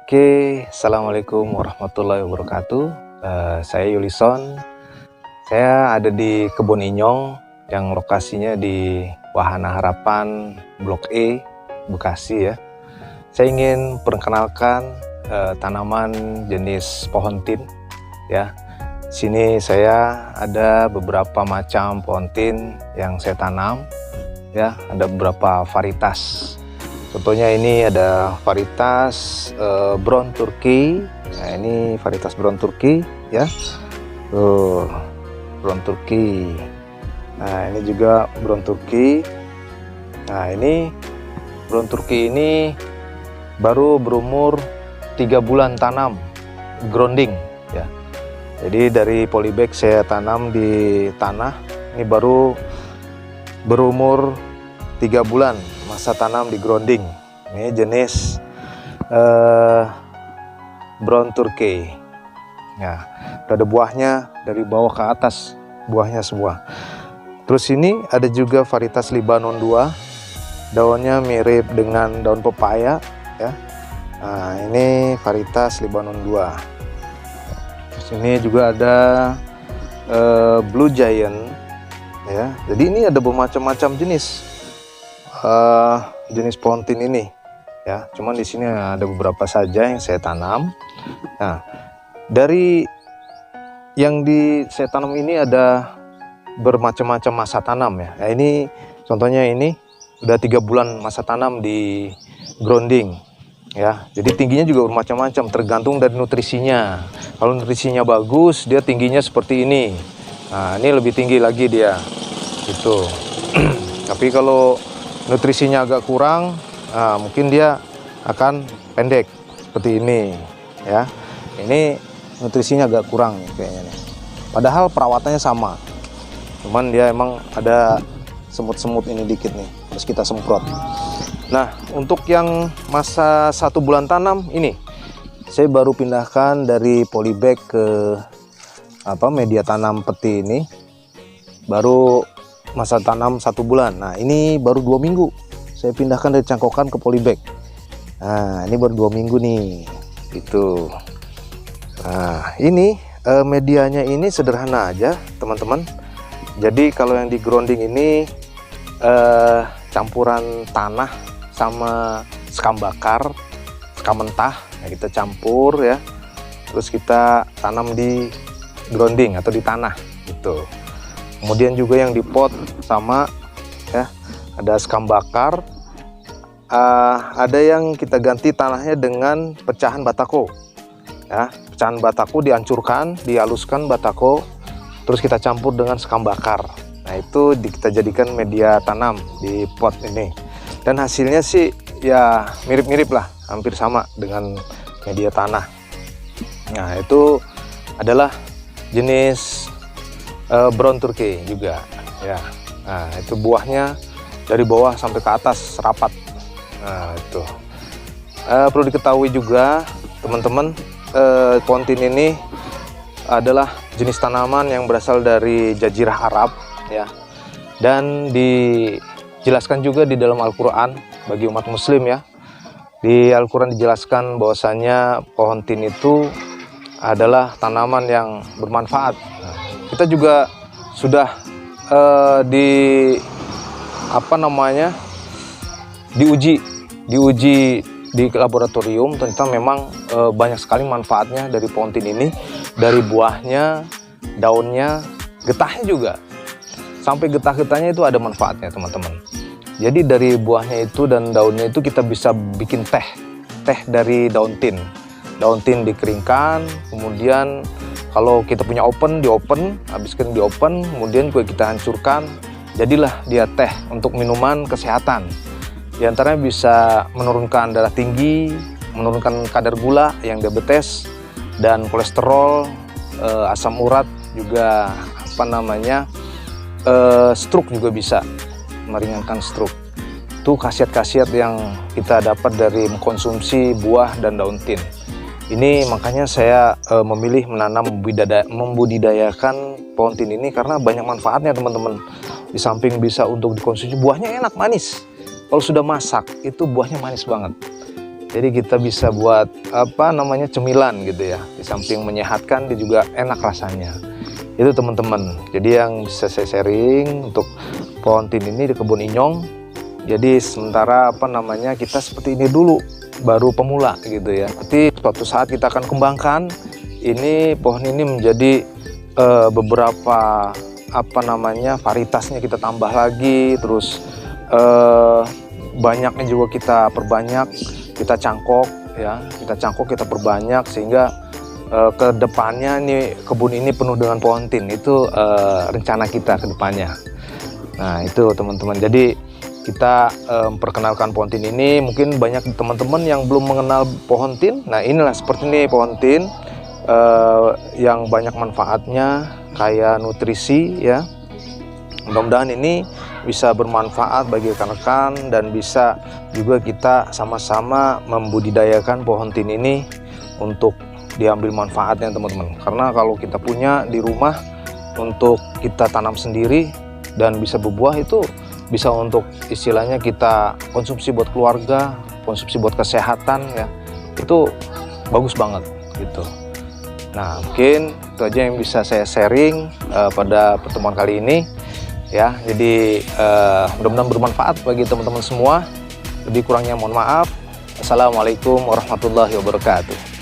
Oke, assalamualaikum warahmatullahi wabarakatuh. Saya Yulison. Saya ada di Kebun Inyong yang lokasinya di Wahana Harapan Blok E, Bekasi ya. Saya ingin perkenalkan tanaman jenis pohon tin ya. Sini saya ada beberapa macam pohon tin yang saya tanam ya. Ada beberapa varietas. Contohnya ini ada varietas brown turkey. Nah, ini varietas brown turkey ya. Brown turkey. Nah, ini juga brown turkey. Nah, ini brown turkey ini baru berumur 3 bulan tanam, grounding ya. Jadi dari polybag saya tanam di tanah. Ini baru berumur 3 bulan masa tanam di grounding. Ini jenis brown turkey. Nah, ada buahnya dari bawah ke atas, buahnya semua. Terus ini ada juga varietas Libanon 2. Daunnya mirip dengan daun pepaya ya. Nah, ini varietas Libanon 2. Terus ini juga ada Blue Giant ya. Jadi ini ada bermacam-macam jenis jenis pohon tin ini ya. Cuman di sini ada beberapa saja yang saya tanam. Nah, dari yang saya tanam ini ada bermacam-macam masa tanam ya. Nah, ini contohnya ini udah 3 bulan masa tanam di grounding ya. Jadi tingginya juga bermacam-macam tergantung dari nutrisinya. Kalau nutrisinya bagus, dia tingginya seperti ini. Nah, ini lebih tinggi lagi dia gitu. Tapi kalau nutrisinya agak kurang, mungkin dia akan pendek seperti ini ya. Ini nutrisinya agak kurang kayaknya nih. Padahal perawatannya sama, cuman dia emang ada semut-semut ini dikit nih, harus kita semprot. Nah, untuk yang masa 1 bulan tanam ini, saya baru pindahkan dari polybag ke media tanam peti ini. Baru masa tanam 1 bulan. Nah, ini baru 2 minggu saya pindahkan dari cangkokan ke polybag. Nah, ini baru 2 minggu nih itu. Nah, ini medianya ini sederhana aja teman-teman. Jadi kalau yang di grounding ini campuran tanah sama sekam bakar, sekam mentah. Nah, kita campur ya, terus kita tanam di grounding atau di tanah gitu. Kemudian juga yang di pot sama ya, ada sekam bakar. Ada yang kita ganti tanahnya dengan pecahan batako ya. Pecahan batako dihancurkan, dihaluskan batako, terus kita campur dengan sekam bakar. Nah, itu kita jadikan media tanam di pot ini. Dan hasilnya sih ya mirip-mirip lah, hampir sama dengan media tanah. Nah, itu adalah jenis brown turkey juga ya. Nah, itu buahnya dari bawah sampai ke atas rapat. Nah, itu perlu diketahui juga teman-teman, pohon tin ini adalah jenis tanaman yang berasal dari Jazirah Arab ya. Dan dijelaskan juga di dalam Al-Quran bagi umat muslim ya. Di Al-Quran dijelaskan bahwasanya pohon tin itu adalah tanaman yang bermanfaat. Nah, kita juga sudah diuji di laboratorium, ternyata memang banyak sekali manfaatnya dari pohon tin ini, dari buahnya, daunnya, getahnya juga. Sampai getah-getahnya itu ada manfaatnya teman-teman. Jadi dari buahnya itu dan daunnya itu kita bisa bikin teh dari daun tin. Daun tin dikeringkan, kemudian kalau kita punya habiskan di open, kemudian kita hancurkan, jadilah dia teh untuk minuman kesehatan. Di antaranya bisa menurunkan darah tinggi, menurunkan kadar gula yang diabetes, dan kolesterol, asam urat juga stroke juga bisa meringankan stroke. Itu khasiat-khasiat yang kita dapat dari mengkonsumsi buah dan daun tin. Ini makanya saya memilih membudidayakan pohon tin ini karena banyak manfaatnya teman-teman. Di samping bisa untuk dikonsumsi, buahnya enak, manis. Kalau sudah masak itu buahnya manis banget. Jadi kita bisa buat apa namanya cemilan gitu ya. Di samping menyehatkan, dia juga enak rasanya. Itu teman-teman. Jadi yang bisa saya sharing untuk pohon tin ini di kebun Inyong. Jadi sementara apa namanya kita seperti ini dulu, baru pemula gitu ya. Nanti suatu saat kita akan kembangkan ini pohon ini menjadi beberapa apa namanya varietasnya kita tambah lagi, terus banyaknya juga kita perbanyak, kita cangkok ya, kita perbanyak sehingga ke depannya nih kebun ini penuh dengan pohon tin. Itu rencana kita ke depannya. Nah itu teman-teman, jadi kita memperkenalkan pohon tin ini. Mungkin banyak teman-teman yang belum mengenal pohon tin. Nah inilah seperti ini pohon tin yang banyak manfaatnya, kaya nutrisi ya. Mudah-mudahan ini bisa bermanfaat bagi rekan-rekan dan bisa juga kita sama-sama membudidayakan pohon tin ini untuk diambil manfaatnya teman-teman. Karena kalau kita punya di rumah untuk kita tanam sendiri dan bisa berbuah, itu bisa untuk istilahnya kita konsumsi buat keluarga, konsumsi buat kesehatan ya. Itu bagus banget gitu. Nah mungkin itu aja yang bisa saya sharing pada pertemuan kali ini ya. Jadi mudah-mudahan bermanfaat bagi teman-teman semua. Lebih kurangnya mohon maaf. Assalamualaikum warahmatullahi wabarakatuh.